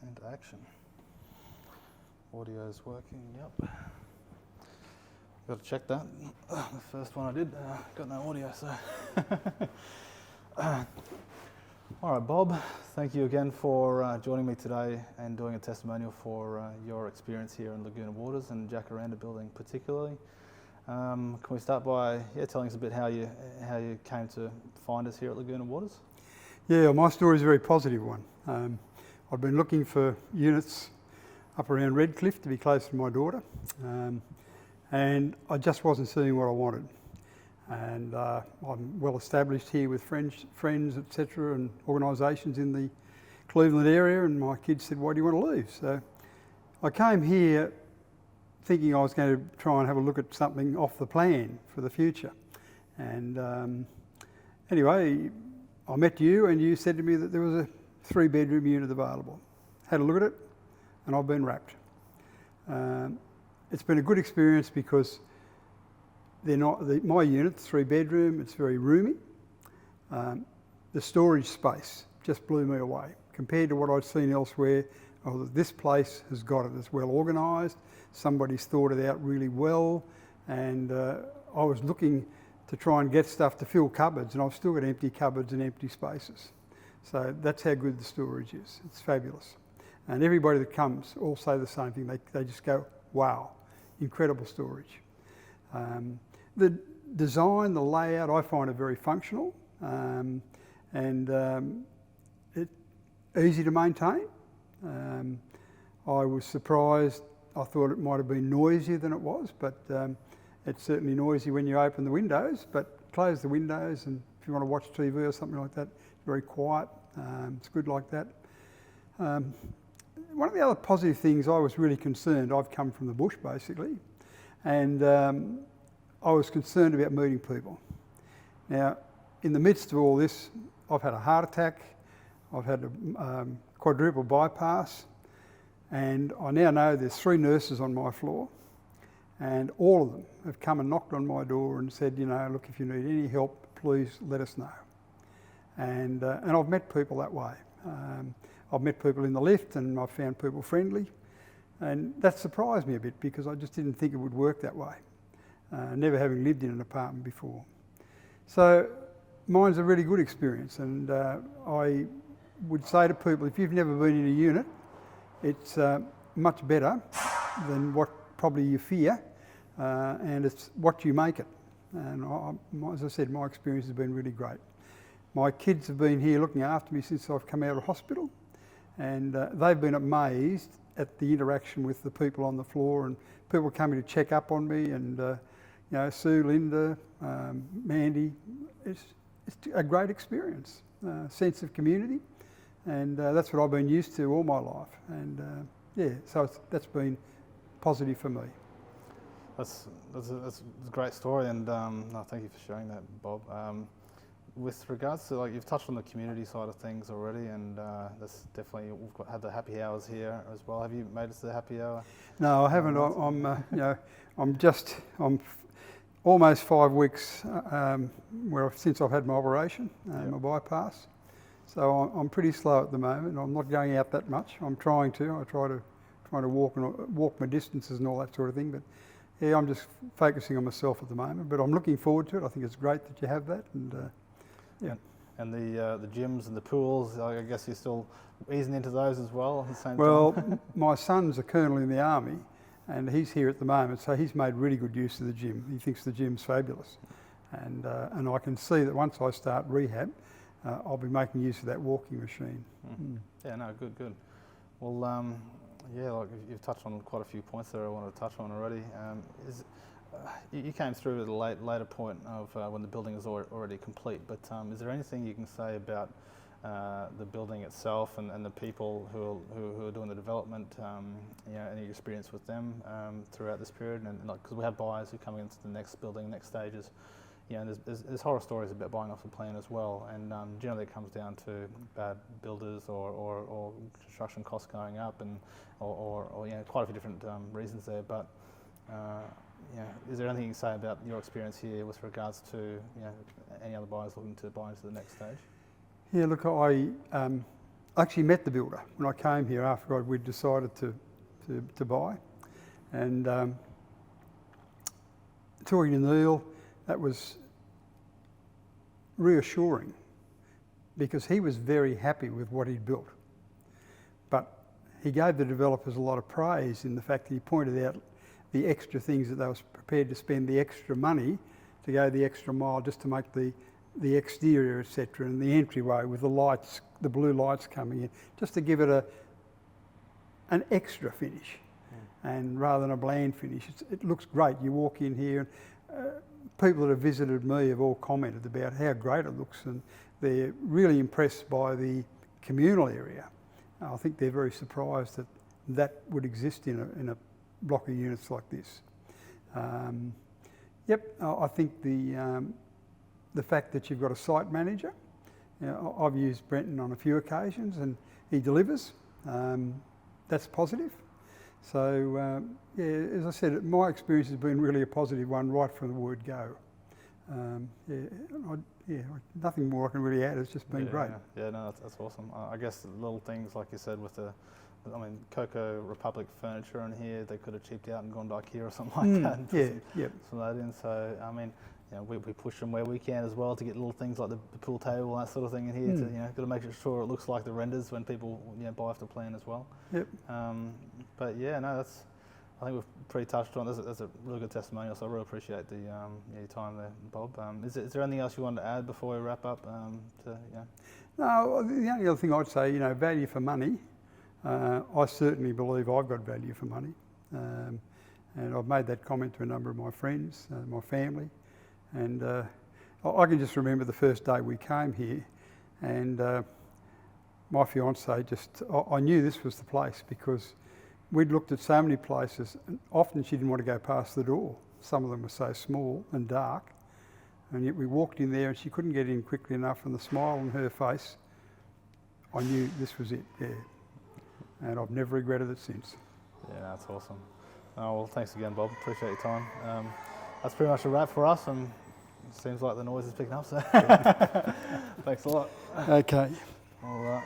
Into action. Audio's working, yep. Got to check that. The first one I did, got no audio, so. All right, Bob, thank you again for joining me today and doing a testimonial for your experience here in Laguna Waters and Jacaranda building particularly. Can we start by telling us a bit how you came to find us here at Laguna Waters? Yeah, my story is a very positive one. I've been looking for units up around Redcliffe to be close to my daughter, and I just wasn't seeing what I wanted. And I'm well established here with friends, etc., and organisations in the Cleveland area, and my kids said, "Why do you want to leave?" So I came here thinking I was going to try and have a look at something off the plan for the future. And anyway, I met you and you said to me that there was a 3-bedroom unit available. Had a look at it and I've been wrapped. It's been a good experience because they're not my unit, 3-bedroom, it's very roomy. The storage space just blew me away compared to what I'd seen elsewhere. Oh, this place has got it. It's well organised. Somebody's thought it out really well, and I was looking to try and get stuff to fill cupboards, and I've still got empty cupboards and empty spaces. So that's how good the storage is. It's fabulous. And everybody that comes all say the same thing. They just go, wow, incredible storage. The design, the layout, I find it very functional and it's easy to maintain. I was surprised. I thought it might have been noisier than it was, but it's certainly noisy when you open the windows, but close the windows, and if you want to watch TV or something like that, it's very quiet. It's good like that. One of the other positive things, I was really concerned. I've come from the bush basically, and I was concerned about meeting people. Now, in the midst of all this, I've had a heart attack, I've had a quadruple bypass, and I now know there's 3 nurses on my floor, and all of them have come and knocked on my door and said, you know, look, if you need any help, please let us know. And I've met people that way. I've met people in the lift and I've found people friendly, and that surprised me a bit because I just didn't think it would work that way, never having lived in an apartment before. So mine's a really good experience, and I would say to people, if you've never been in a unit, it's much better than what probably you fear, and it's what you make it. And as I said, my experience has been really great. My kids have been here looking after me since I've come out of hospital, and they've been amazed at the interaction with the people on the floor, and people coming to check up on me, and you know, Sue, Linda, Mandy. It's a great experience, sense of community, and that's what I've been used to all my life. And yeah, so that's been positive for me. That's a great story, and no, thank you for sharing that, Bob. With regards to, like, you've touched on the community side of things already, and that's definitely, we've had the happy hours here as well. Have you made it to the happy hour? No, I haven't. I'm you know, I'm almost 5 weeks since I've had my operation, my bypass. So I'm pretty slow at the moment. I'm not going out that much. I'm trying to. I try to walk my distances and all that sort of thing. But yeah, I'm just focusing on myself at the moment. But I'm looking forward to it. I think it's great that you have that. And yeah. And the gyms and the pools, I guess you're still easing into those as well at the same time? Well, my son's a colonel in the army, and he's here at the moment, so he's made really good use of the gym. He thinks the gym's fabulous. And I can see that once I start rehab, I'll be making use of that walking machine. Mm. Yeah, no, good. Well, yeah, like you've touched on quite a few points there I wanted to touch on already. You came through at a later point of when the building is already complete, but is there anything you can say about the building itself and the people who are doing the development, you know, any experience with them throughout this period? And like, because we have buyers who are coming into the next building, next stages, you know, there's horror stories about buying off the plan as well, and generally it comes down to bad builders or construction costs going up, and or you know, quite a few different reasons there. But you know, is there anything you can say about your experience here with regards to, you know, any other buyers looking to buy into the next stage? Yeah, look, I actually met the builder when I came here after we'd decided to buy, and talking to Neil, that was reassuring because he was very happy with what he'd built. But he gave the developers a lot of praise in the fact that he pointed out the extra things that they were prepared to spend the extra money to go the extra mile just to make the exterior, etc., and the entryway with the lights, the blue lights coming in, just to give it an extra finish, and rather than a bland finish. It looks great. You walk in here, and people that have visited me have all commented about how great it looks, and they're really impressed by the communal area. I think they're very surprised that that would exist in a block of units like this. I think the fact that you've got a site manager, I've used Brenton on a few occasions and he delivers. That's positive. So as I said, my experience has been really a positive one right from the word go. Nothing more I can really add. It's just been great. Yeah, no, that's awesome. I guess the little things like you said with Cocoa Republic furniture in here, they could have cheaped out and gone to IKEA or something like that. And some of that in. So we push them where we can as well to get little things like the pool table and that sort of thing in here. To got to make sure it looks like the renders when people buy off the plan as well. But that's. I think we've pretty touched on. That's a really good testimonial. So I really appreciate the your time there, Bob. Is there anything else you wanted to add before we wrap up? No, the only other thing I'd say, value for money. I certainly believe I've got value for money, and I've made that comment to a number of my friends, my family, and I can just remember the first day we came here, and my fiancée I knew this was the place because we'd looked at so many places, and often she didn't want to go past the door. Some of them were so small and dark, and yet we walked in there and she couldn't get in quickly enough, and the smile on her face, I knew this was it, and I've never regretted it since. Yeah, that's awesome. Well, thanks again, Bob. Appreciate your time. That's pretty much a wrap for us, and it seems like the noise is picking up, so thanks a lot. Okay. All right.